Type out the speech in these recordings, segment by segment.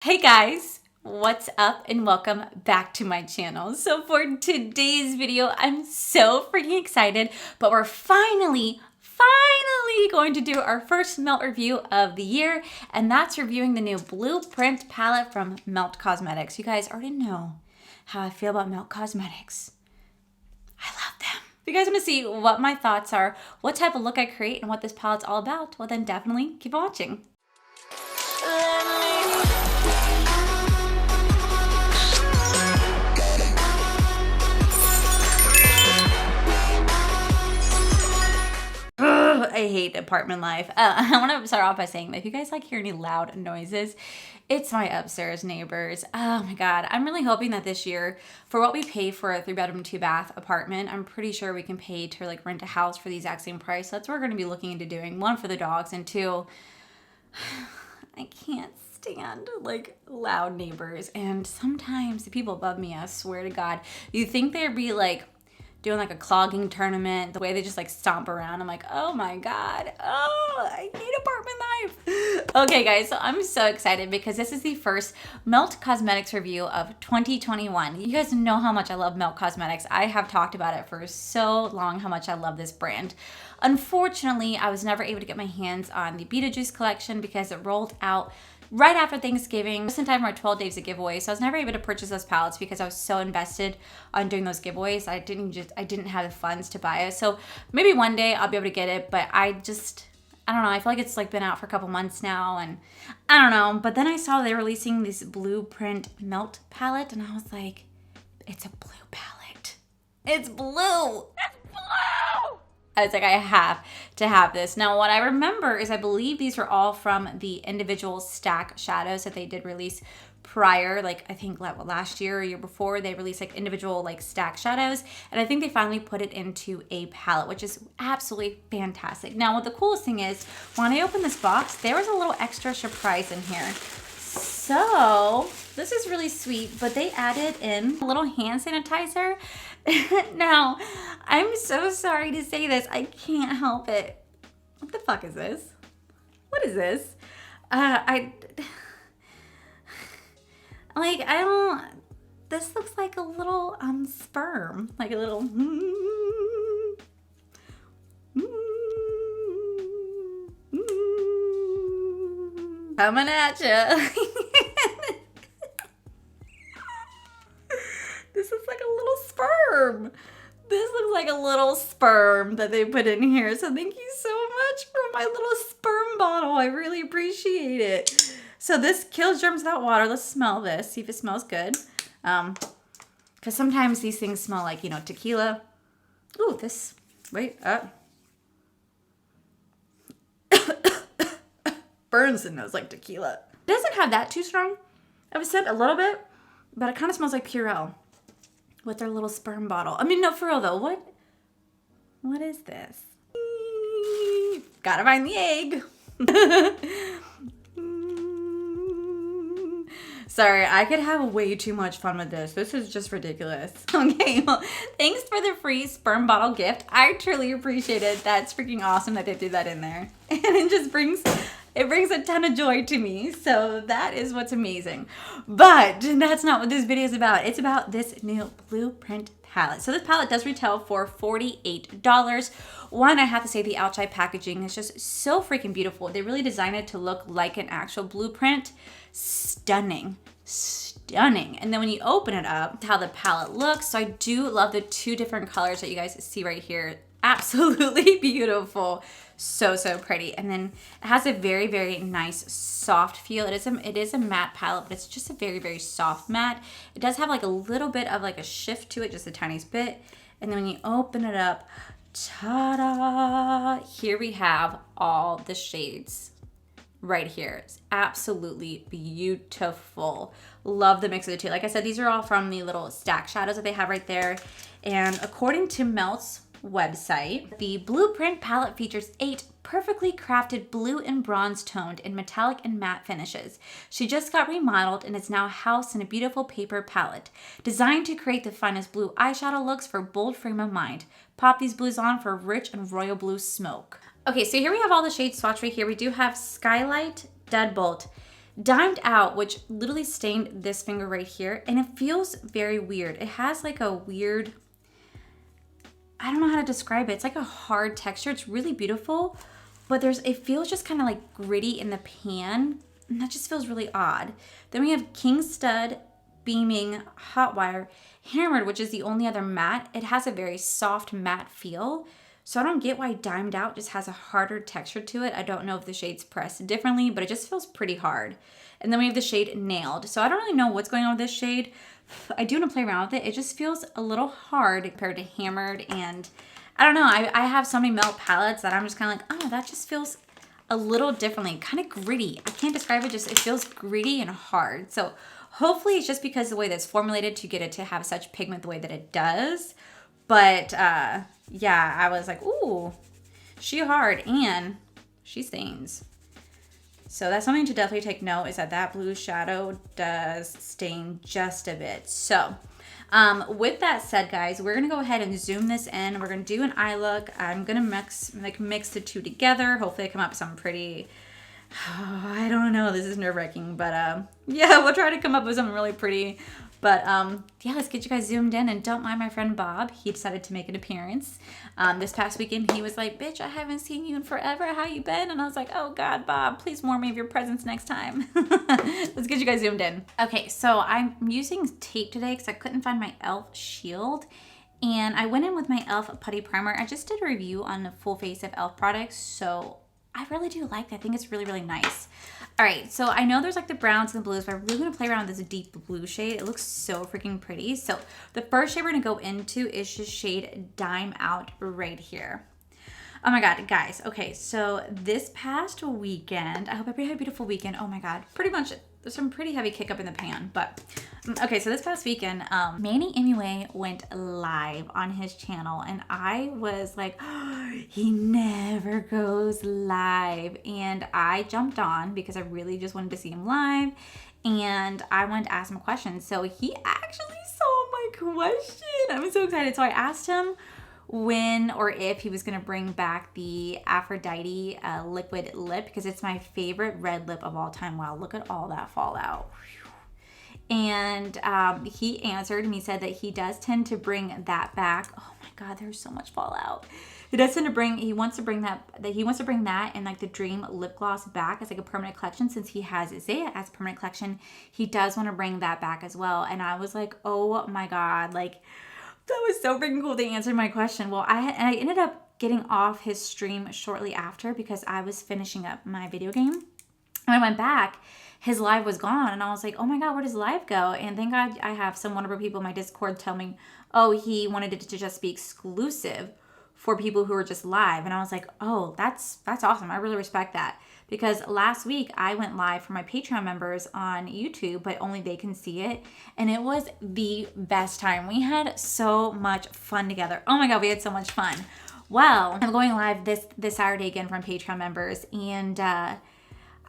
Hey guys, what's up and welcome back to my channel. So for today's video, I'm so freaking excited, but we're finally going to do our first melt review of the year, and that's reviewing the new Blueprint palette from Melt Cosmetics. You guys already know how I feel about Melt Cosmetics. I love them. If you guys want to see what my thoughts are, what type of look I create, and what this palette's all about, well then definitely keep watching. I hate apartment life. I want to start off by saying that if you guys hear any loud noises, it's my upstairs neighbors. Oh my God. I'm really hoping that this year, for what we pay for a 3-bedroom, 2-bath apartment, I'm pretty sure we can pay to rent a house for the exact same price. So that's what we're going to be looking into doing. One, for the dogs, and two, I can't stand loud neighbors. And sometimes the people above me, I swear to God, you think they'd be doing a clogging tournament, the way they just stomp around. I'm like, oh my God. Oh, I hate apartment life. Okay guys, so I'm so excited because this is the first Melt Cosmetics review of 2021. You guys know how much I love Melt Cosmetics. I have talked about it for so long, how much I love this brand. Unfortunately, I was never able to get my hands on the Beetlejuice collection because it rolled out right after Thanksgiving, just in time for our 12 days of giveaway. So I was never able to purchase those palettes because I was so invested on doing those giveaways. I didn't have the funds to buy it. So maybe one day I'll be able to get it, but I don't know. I feel like it's been out for a couple months now, and I don't know. But then I saw they were releasing this Blueprint Melt palette, and I was like, it's a blue palette. It's blue. It's blue. I was like, I have to have this. Now, what I remember is I believe these were all from the individual stack shadows that they did release prior, I think last year or year before, they released individual stack shadows. And I think they finally put it into a palette, which is absolutely fantastic. Now, what the coolest thing is, when I opened this box, there was a little extra surprise in here. So this is really sweet, but they added in a little hand sanitizer. Now, I'm so sorry to say this. I can't help it. What the fuck is this? What is this? This looks like a little sperm, like a little coming at you. This looks like a little sperm. This looks like a little sperm that they put in here. So thank you so much for my little sperm bottle. I really appreciate it. So this kills germs without water. Let's smell this. See if it smells good. Because sometimes these things smell like, tequila. Ooh, this. Wait, burns the nose like tequila. It doesn't have that too strong of a scent, a little bit, but it kind of smells like Purell with their little sperm bottle. I mean, no, for real though. What is this? Gotta find the egg. Sorry, I could have way too much fun with this. This is just ridiculous. Okay, well, thanks for the free sperm bottle gift. I truly appreciate it. That's freaking awesome that they did that in there. And it just brings a ton of joy to me. So that is what's amazing. But that's not what this video is about. It's about this new Blueprint palette. So this palette does retail for $48. One, I have to say the outside packaging is just so freaking beautiful. They really designed it to look like an actual blueprint. Stunning. And then when you open it up, how the palette looks. So I do love the two different colors that you guys see right here. Absolutely beautiful. So pretty. And then it has a very, very nice soft feel. It is a matte palette, but it's just a very, very soft matte. It does have a little bit of a shift to it, just the tiniest bit. And then when you open it up, ta-da! Here we have all the shades right here. It's absolutely beautiful. Love the mix of the two. Like I said, these are all from the little stack shadows that they have right there. And according to Melt's website, the Blueprint palette features 8 perfectly crafted blue and bronze toned in metallic and matte finishes. She just got remodeled and is now housed in a beautiful paper palette designed to create the finest blue eyeshadow looks for bold frame of mind. Pop these blues on for rich and royal blue smoke. Okay, so here we have all the shades swatched right here. We do have Skylight, Deadbolt, Dimed Out, which literally stained this finger right here, and it feels very weird. It has like a weird, I don't know how to describe it. It's like a hard texture. It's really beautiful, but it feels just kind of like gritty in the pan, and that just feels really odd. Then we have King Stud Beaming Hot Wire Hammered, which is the only other matte. It has a very soft matte feel. So I don't get why Dimed Out just has a harder texture to it. I don't know if the shade's pressed differently, but it just feels pretty hard. And then we have the shade Nailed. So I don't really know what's going on with this shade. I do want to play around with it. It just feels a little hard compared to Hammered. And I don't know, I have so many melt palettes that I'm just kind of like, oh, that just feels a little differently, kind of gritty. I can't describe it, just it feels gritty and hard. So hopefully it's just because of the way that's formulated to get it to have such pigment the way that it does. But yeah, I was like, ooh, she hard and she stains. So that's something to definitely take note, is that blue shadow does stain just a bit. So with that said, guys, we're gonna go ahead and zoom this in. We're gonna do an eye look. I'm gonna mix the two together. Hopefully I come up with something pretty, I don't know, this is nerve-wracking, but yeah, we'll try to come up with something really pretty. But yeah, let's get you guys zoomed in. And don't mind my friend Bob. He decided to make an appearance. This past weekend, he was like, bitch, I haven't seen you in forever. How you been? And I was like, oh God, Bob, please warn me of your presence next time. Let's get you guys zoomed in. Okay, so I'm using tape today because I couldn't find my e.l.f. shield. And I went in with my e.l.f. putty primer. I just did a review on the full face of e.l.f. products. So I really do like it. I think it's really, really nice. All right, so I know there's like the browns and the blues, but I really want to play around with this deep blue shade. It looks so freaking pretty. So the first shade we're gonna go into is this shade Dime Out right here. Oh my God, guys. Okay, so this past weekend, I hope everybody had a beautiful weekend. Oh my God, pretty much there's some pretty heavy kick up in the pan, but okay, so this past weekend, Manny Inoue went live on his channel, and I was like, oh, he never goes live, and I jumped on because I really just wanted to see him live, and I wanted to ask him a question. So he actually saw my question. I'm so excited. So I asked him when or if he was going to bring back the Aphrodite liquid lip, because it's my favorite red lip of all time. Wow, look at all that fallout. And he answered and he said that he does tend to bring that back. Oh my God, there's so much fallout. He does tend to bring, he wants to bring that and like the Dream lip gloss back as like a permanent collection. Since he has Zaya as a permanent collection, he does want to bring that back as well. And I was like, oh my God, like, that was so freaking cool. They answered my question. Well, I ended up getting off his stream shortly after because I was finishing up my video game. And I went back, his live was gone. And I was like, oh my God, where does live go? And thank God I have some wonderful people in my Discord tell me, oh, he wanted it to just be exclusive for people who are just live. And I was like, oh, that's awesome. I really respect that. Because last week I went live for my Patreon members on YouTube, but only they can see it. And it was the best time. We had so much fun together. Oh my God, we had so much fun. Well, I'm going live this Saturday again from Patreon members. And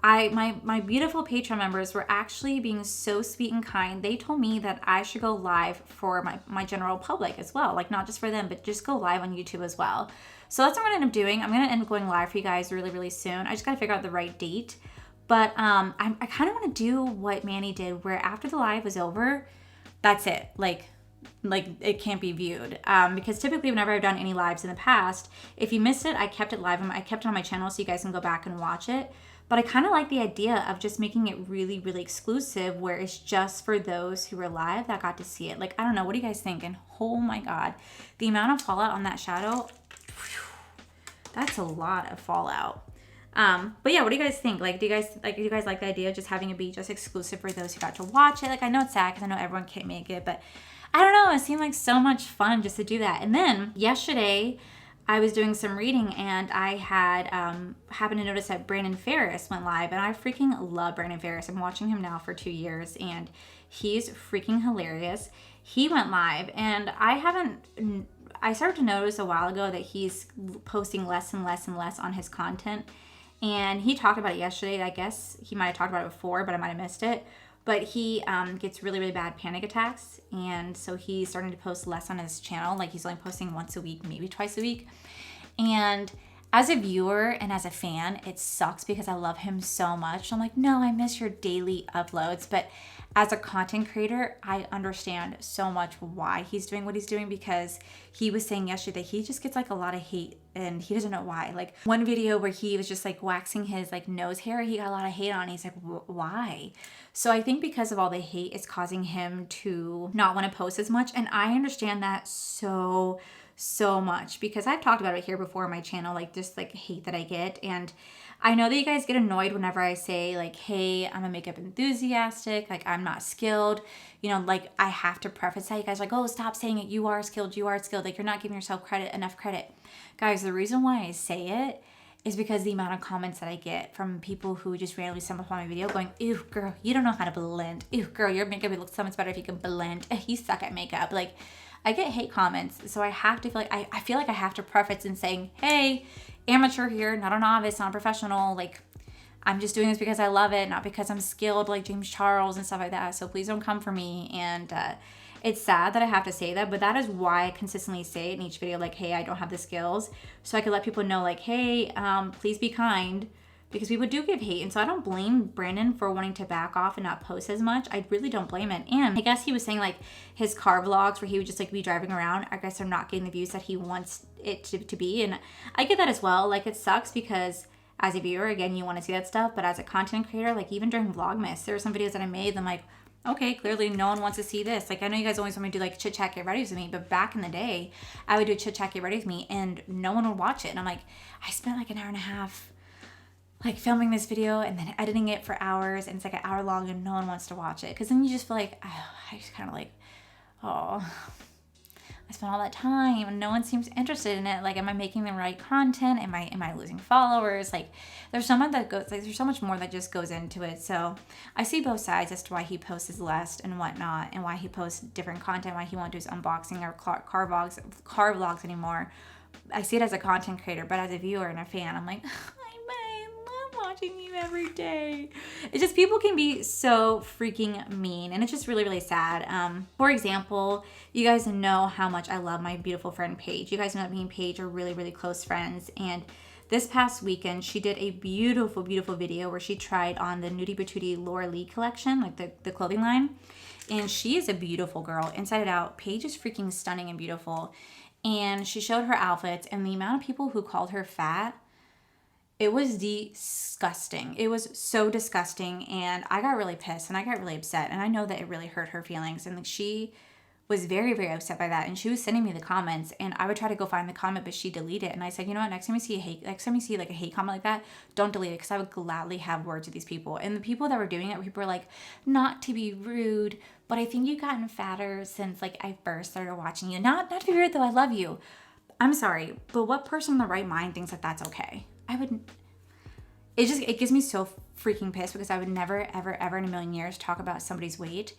my beautiful Patreon members were actually being so sweet and kind. They told me that I should go live for my general public as well. Like not just for them, but just go live on YouTube as well. So that's what I'm going to end up doing. I'm going to end up going live for you guys really, really soon. I just got to figure out the right date. But I kind of want to do what Manny did, where after the live was over, that's it. Like it can't be viewed. Because typically whenever I've done any lives in the past, if you missed it, I kept it live. I kept it on my channel so you guys can go back and watch it. But I kind of like the idea of just making it really, really exclusive, where it's just for those who were live that got to see it. Like, I don't know. What do you guys think? And oh my God, the amount of fallout on that shadow, that's a lot of fallout. But yeah, what do you guys think? Like, do you guys like the idea of just having it be just exclusive for those who got to watch it? Like, I know it's sad because I know everyone can't make it, but I don't know. It seemed like so much fun just to do that. And then yesterday, I was doing some reading and I had happened to notice that Brandon Ferris went live, and I freaking love Brandon Ferris. I'm watching him now for 2 years and he's freaking hilarious. He went live, and I started to notice a while ago that he's posting less and less and less on his content. And he talked about it yesterday. I guess he might have talked about it before, but I might have missed it. But he gets really, really bad panic attacks. And so he's starting to post less on his channel. Like he's only posting once a week, maybe twice a week. And As a viewer and as a fan, it sucks because I love him so much. I'm like, no, I miss your daily uploads. But as a content creator, I understand so much why he's doing what he's doing, because he was saying yesterday that he just gets like a lot of hate and he doesn't know why. Like one video where he was just like waxing his like nose hair, he got a lot of hate on. He's like, why? So I think because of all the hate, it's causing him to not want to post as much. And I understand that so much, because I've talked about it here before on my channel, like just like hate that I get. And I know that you guys get annoyed whenever I say like, hey, I'm a makeup enthusiastic, like I'm not skilled, you know, like I have to preface that. You guys are like, oh, stop saying it, you are skilled, like you're not giving yourself enough credit. Guys, the reason why I say it is because the amount of comments that I get from people who just randomly stumble upon my video going, ew, girl, you don't know how to blend. Ew, girl, your makeup looks so much better if you can blend. You suck at makeup. Like, I get hate comments, so I have to feel like I feel like I have to preface in saying, hey, amateur here, not a novice, not a professional. Like, I'm just doing this because I love it, not because I'm skilled like James Charles and stuff like that. So please don't come for me. And it's sad that I have to say that, but that is why I consistently say it in each video, like, hey, I don't have the skills, so I can let people know, like, hey, please be kind, because people do give hate. And so I don't blame Brandon for wanting to back off and not post as much. I really don't blame it. And I guess he was saying like his car vlogs where he would just like be driving around, I guess they're not getting the views that he wants it to be. And I get that as well. Like, it sucks because as a viewer, again, you want to see that stuff. But as a content creator, like even during Vlogmas, there were some videos that I made, I'm like, okay, clearly no one wants to see this. Like, I know you guys always want me to do like chit chat, get ready with me, but back in the day, I would do chit chat, get ready with me, and no one would watch it. And I'm like, I spent like an hour and a half like filming this video and then editing it for hours, and it's like an hour long and no one wants to watch it. Because then you just feel like, oh, I just kind of like, oh, I spent all that time and no one seems interested in it. Like, am I making the right content? Am I losing followers? Like, there's so much that goes, like, there's so much more that just goes into it. So I see both sides as to why he posts less and whatnot, and why he posts different content, why he won't do his unboxing or car vlogs anymore. I see it as a content creator, but as a viewer and a fan, I'm like, watching you every day. It's just, people can be so freaking mean, and it's just really, really sad. For example, you guys know how much I love my beautiful friend Paige. You guys know that me and Paige are really, really close friends, and this past weekend she did a beautiful, beautiful video where she tried on the Nudie Patootie Laura Lee collection, like the clothing line, and she is a beautiful girl inside and out. Paige is freaking stunning and beautiful, and she showed her outfits, and the amount of people who called her fat, it was disgusting. It was so disgusting, and I got really pissed and I got really upset, and I know that it really hurt her feelings, and she was very, very upset by that, and she was sending me the comments, and I would try to go find the comment, but she deleted it. And I said, you know what, next time you see like a hate comment like that, don't delete it, because I would gladly have words with these people. And the people that were doing it, people were like, not to be rude, but I think you've gotten fatter since like I first started watching you. Not to be rude though, I love you. I'm sorry, but what person in the right mind thinks that that's okay? It gives me so freaking pissed, because I would never, ever, ever in a million years talk about somebody's weight.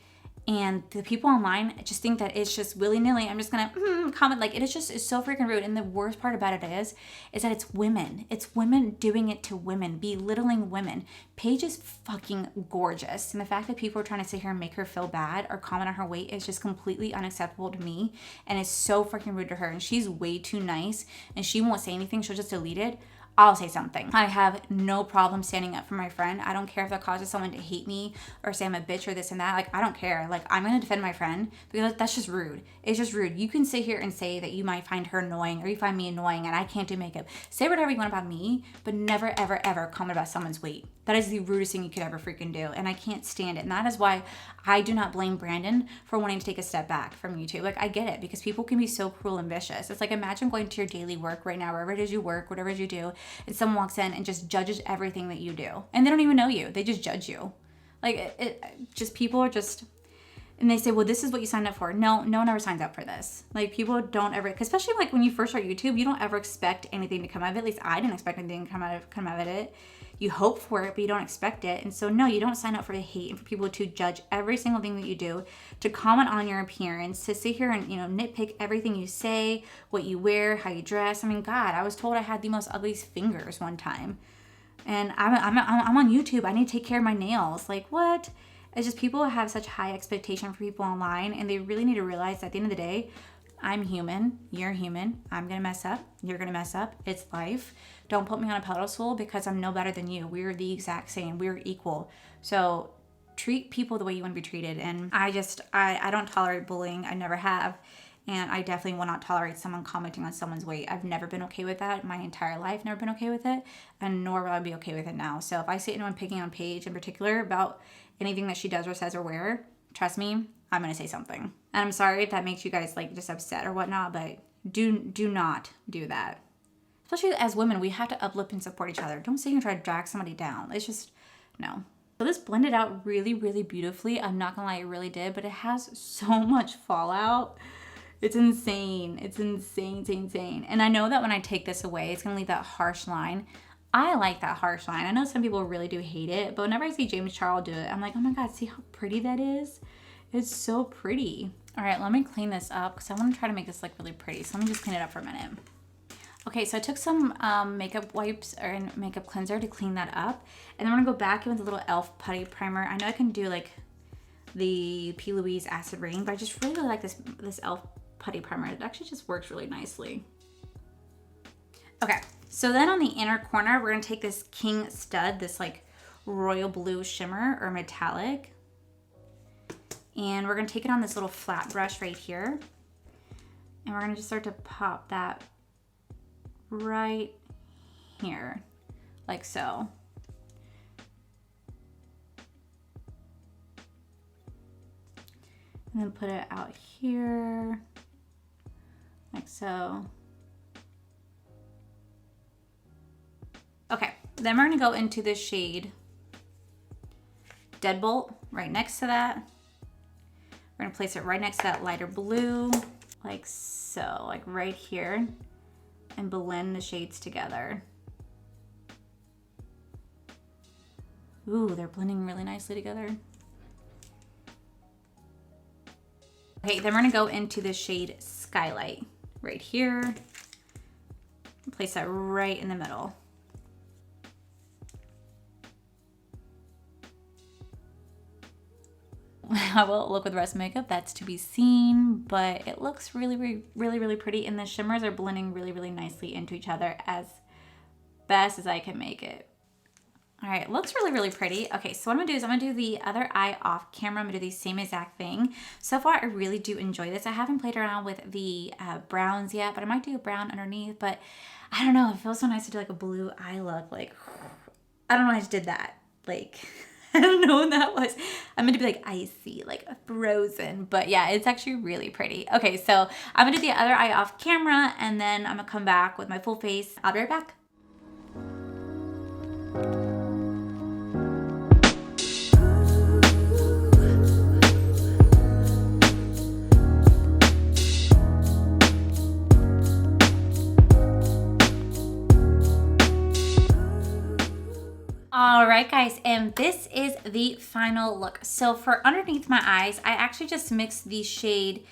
And the people online just think that it's just willy-nilly, I'm just gonna comment. Like, it's so freaking rude. And the worst part about it is that it's women. It's women doing it to women, belittling women. Paige is fucking gorgeous. And the fact that people are trying to sit here and make her feel bad or comment on her weight is just completely unacceptable to me. And it's so freaking rude to her. And she's way too nice, and she won't say anything. She'll just delete it. I'll say something. I have no problem standing up for my friend. I don't care if that causes someone to hate me or say I'm a bitch or this and that. Like, I don't care. Like, I'm going to defend my friend, because that's just rude. It's just rude. You can sit here and say that you might find her annoying or you find me annoying and I can't do makeup. Say whatever you want about me, but never, ever, ever comment about someone's weight. That is the rudest thing you could ever freaking do. And I can't stand it. And that is why I do not blame Brandon for wanting to take a step back from YouTube. Like, I get it, because people can be so cruel and vicious. It's like, imagine going to your daily work right now, wherever it is you work, whatever it is you do, and someone walks in and just judges everything that you do. And they don't even know you. They just judge you. Like, just people are just, and they say, well, this is what you signed up for. No one ever signs up for this. Like, people don't ever, especially like when you first start YouTube, you don't ever expect anything to come out of it. At least I didn't expect anything to come out of it. You hope for it, but you don't expect it. And so no, you don't sign up for the hate and for people to judge every single thing that you do, to comment on your appearance, to sit here and, nitpick everything you say, what you wear, how you dress. I mean, God, I was told I had the most ugliest fingers one time. And I'm on YouTube. I need to take care of my nails. Like, what? It's just, people have such high expectation for people online, and they really need to realize that at the end of the day, I'm human, you're human, I'm gonna mess up, you're gonna mess up, it's life. Don't put me on a pedestal because I'm no better than you. We're the exact same, we're equal. So treat people the way you wanna be treated. And I don't tolerate bullying, I never have. And I definitely will not tolerate someone commenting on someone's weight. I've never been okay with that my entire life, never been okay with it, and nor will I be okay with it now. So if I see anyone picking on Paige in particular about anything that she does or says or wear, trust me, I'm gonna say something. And I'm sorry if that makes you guys like just upset or whatnot, but do not do that. Especially as women, we have to uplift and support each other. Don't sit here and try to drag somebody down. It's just, no. So this blended out really, really beautifully. I'm not gonna lie, it really did, but it has so much fallout. It's insane. It's insane, insane. And I know that when I take this away, it's gonna leave that harsh line. I like that harsh line. I know some people really do hate it, but whenever I see James Charles do it, I'm like, oh my God, see how pretty that is? It's so pretty. All right, let me clean this up because I want to try to make this look really pretty. So let me just clean it up for a minute. Okay, so I took some makeup wipes or makeup cleanser to clean that up. And then I'm gonna go back in with a little e.l.f. putty primer. I know I can do like the P. Louise Acid Rain, but I just really like this e.l.f. putty primer. It actually just works really nicely. Okay, so then on the inner corner, we're gonna take this King Stud, this like royal blue shimmer or metallic. And we're gonna take it on this little flat brush right here. And we're gonna just start to pop that right here, like so. And then put it out here, like so. Okay, then we're gonna go into the shade Deadbolt right next to that. We're gonna place it right next to that lighter blue, like so, like right here, and blend the shades together. Ooh, they're blending really nicely together. Okay, then we're gonna go into the shade Skylight right here. Place that right in the middle. How will it look with the rest of makeup? That's to be seen, but it looks really, really pretty, and the shimmers are blending really nicely into each other as best as I can make it. All right, it looks really pretty. Okay, so what I'm gonna do is I'm gonna do the other eye off camera. I'm gonna do the same exact thing. So far, I really do enjoy this. I haven't played around with the browns yet, but I might do a brown underneath, but I don't know, it feels so nice to do like a blue eye look. Like, I don't know, I just did that. Like, I don't know what that was. I'm gonna be like icy, like frozen, but yeah, it's actually really pretty. Okay, so I'm gonna do the other eye off camera, and then I'm gonna come back with my full face. I'll be right back. All right, guys, and this is the final look. So for underneath my eyes, I actually just mixed the shade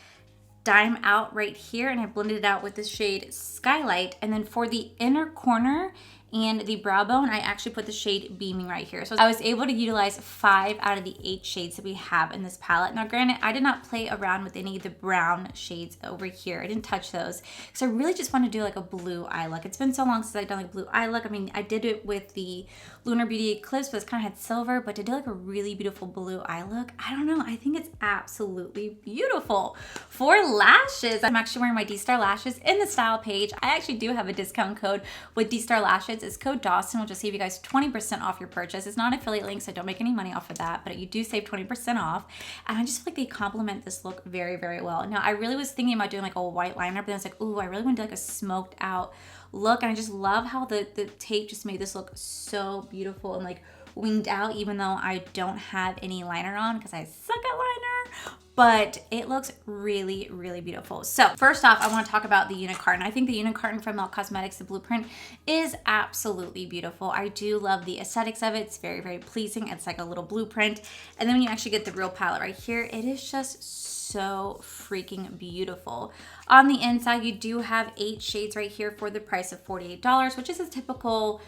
Dime Out right here, and I blended it out with the shade Skylight. And then for the inner corner and the brow bone, I actually put the shade Beaming right here. So I was able to utilize 5 out of the 8 shades that we have in this palette. Now granted, I did not play around with any of the brown shades over here. I didn't touch those because I really just want to do like a blue eye look. It's been so long since I've done like a blue eye look. I mean, I did it with the Lunar Beauty Eclipse, but it's kind of had silver, but to do like a really beautiful blue eye look, I don't know, I think it's absolutely beautiful. For lashes, I'm actually wearing my D-Star lashes in the style page. I actually do have a discount code with D-Star lashes. It's code Dawson, which will save you guys 20% off your purchase. It's not an affiliate link, so don't make any money off of that, but you do save 20% off. And I just feel like they complement this look very well. Now, I really was thinking about doing like a white liner, but then I was like, ooh, I really want to do like a smoked out look. And I just love how the tape just made this look so beautiful and like winged out, even though I don't have any liner on because I suck at liner. But it looks really beautiful. So first off, I want to talk about the unit carton. I think the unit carton from Melt Cosmetics, the blueprint, is absolutely beautiful. I do love the aesthetics of it. It's very pleasing. It's like a little blueprint. And then when you actually get the real palette right here, it is just so freaking beautiful. On the inside, you do have 8 shades right here for the price of $48, which is a typical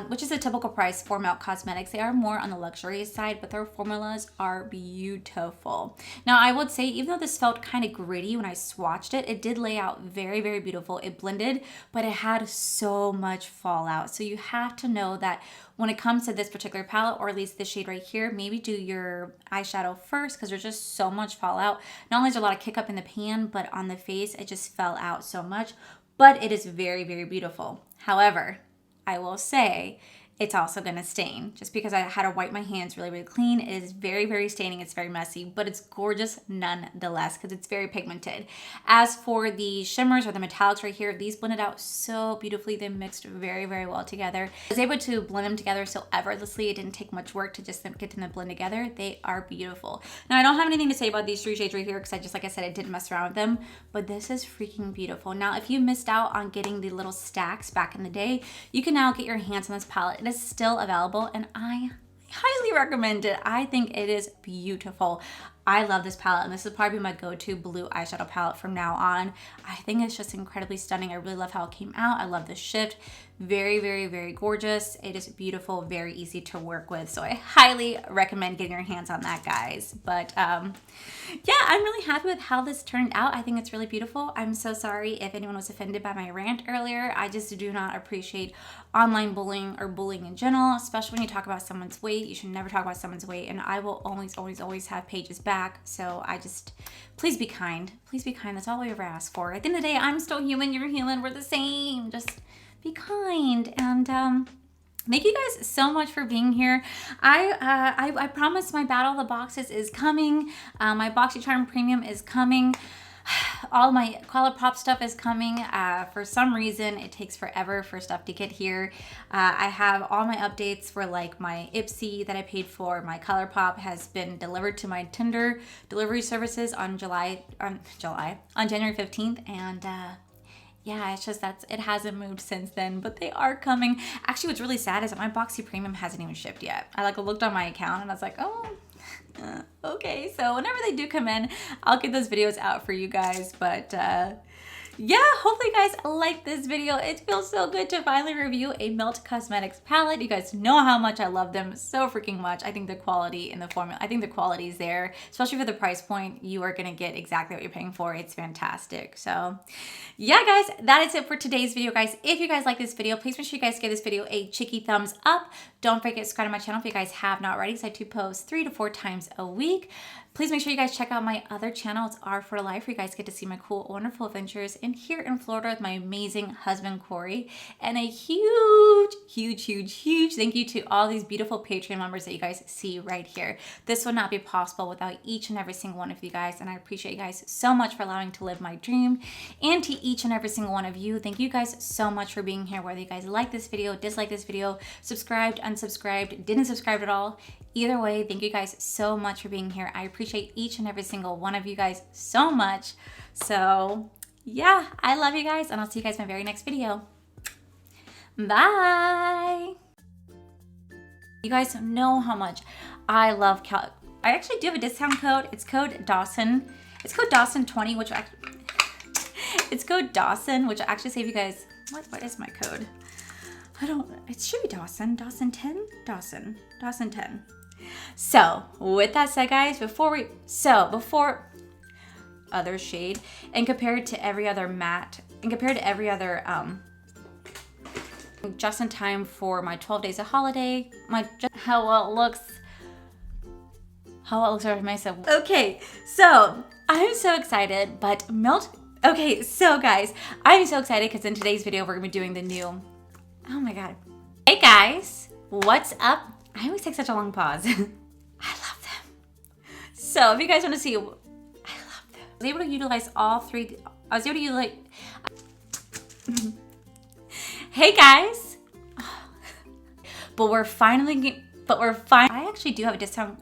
which is a typical price for Melt Cosmetics. They are more on the luxury side, but their formulas are beautiful. Now, I would say, even though this felt kind of gritty when I swatched it, it did lay out very, very beautiful. It blended, but it had so much fallout. So you have to know that when it comes to this particular palette, or at least this shade right here, maybe do your eyeshadow first, because there's just so much fallout. Not only is there a lot of kick up in the pan, but on the face, it just fell out so much. But it is very, very beautiful. However, I will say it's also gonna stain. Just because I had to wipe my hands really, really clean, it is very, very staining. It's very messy, but it's gorgeous nonetheless because it's very pigmented. As for the shimmers or the metallics right here, these blended out so beautifully. They mixed very, very well together. I was able to blend them together so effortlessly. It didn't take much work to just get them to blend together. They are beautiful. Now, I don't have anything to say about these 3 shades right here because like I said, I didn't mess around with them, but this is freaking beautiful. Now, if you missed out on getting the little stacks back in the day, you can now get your hands on this palette. It is still available and I highly recommend it. I think it is beautiful. I love this palette, and this is probably my go-to blue eyeshadow palette from now on. I think it's just incredibly stunning. I really love how it came out. I love the shift. Very, very, very gorgeous. It is beautiful, very easy to work with. So I highly recommend getting your hands on that, guys. But yeah, I'm really happy with how this turned out. I think it's really beautiful. I'm so sorry if anyone was offended by my rant earlier. I just do not appreciate online bullying or bullying in general, especially when you talk about someone's weight. You should never talk about someone's weight, and I will always, always, always have pages back. So I just, please be kind. Please be kind. That's all we ever ask for. At the end of the day, I'm still human. You're human. We're the same. Just be kind. And thank you guys so much for being here. I promise my Battle of the Boxes is coming. My BoxyCharm Premium is coming. All my ColourPop stuff is coming. For some reason, it takes forever for stuff to get here. I have all my updates for like my Ipsy that I paid for. My ColourPop has been delivered to my Tinder delivery services on January 15th, and yeah, it's just it hasn't moved since then, but they are coming. Actually, what's really sad is that my Boxy Premium hasn't even shipped yet. I looked on my account and I was like, oh, okay. So whenever they do come in, I'll get those videos out for you guys. But yeah, hopefully you guys like this video. It feels so good to finally review a Melt Cosmetics palette. You guys know how much I love them so freaking much. I think the quality in the formula, I think the quality is there, especially for the price point. You are gonna get exactly what you're paying for. It's fantastic. So yeah, guys, that is it for today's video, guys. If you guys like this video, please make sure you guys give this video a cheeky thumbs up. Don't forget to subscribe to my channel if you guys have not already, because I do post 3 to 4 times a week. Please make sure you guys check out my other channel. It's R for Life, where you guys get to see my cool, wonderful adventures in here in Florida with my amazing husband, Corey. And a huge, huge, huge, huge thank you to all these beautiful Patreon members that you guys see right here. This would not be possible without each and every single one of you guys. And I appreciate you guys so much for allowing to live my dream. And to each and every single one of you, thank you guys so much for being here. Whether you guys like this video, dislike this video, subscribed, unsubscribed, didn't subscribe at all. Either way, thank you guys so much for being here. I appreciate each and every single one of you guys so much. So yeah, I love you guys, and I'll see you guys in my very next video. Bye. You guys know how much I love I actually do have a discount code. It's code Dawson. It's code Dawson20, which it's code Dawson, which will actually save you guys. What is my code? It should be Dawson. Dawson 10? Dawson 10. So with that said, guys, before other shade, and compared to every other matte, and compared to every other just in time for my 12 days of holiday, how well it looks over myself. Okay, so I'm so excited, but okay, so guys, I'm so excited because in today's video we're gonna be doing the new, oh my god. Hey guys, what's up? I always take such a long pause. I love them. So if you guys want to see, I love them. I was able to utilize all 3. I was able to utilize. Hey guys. I actually do have a discount.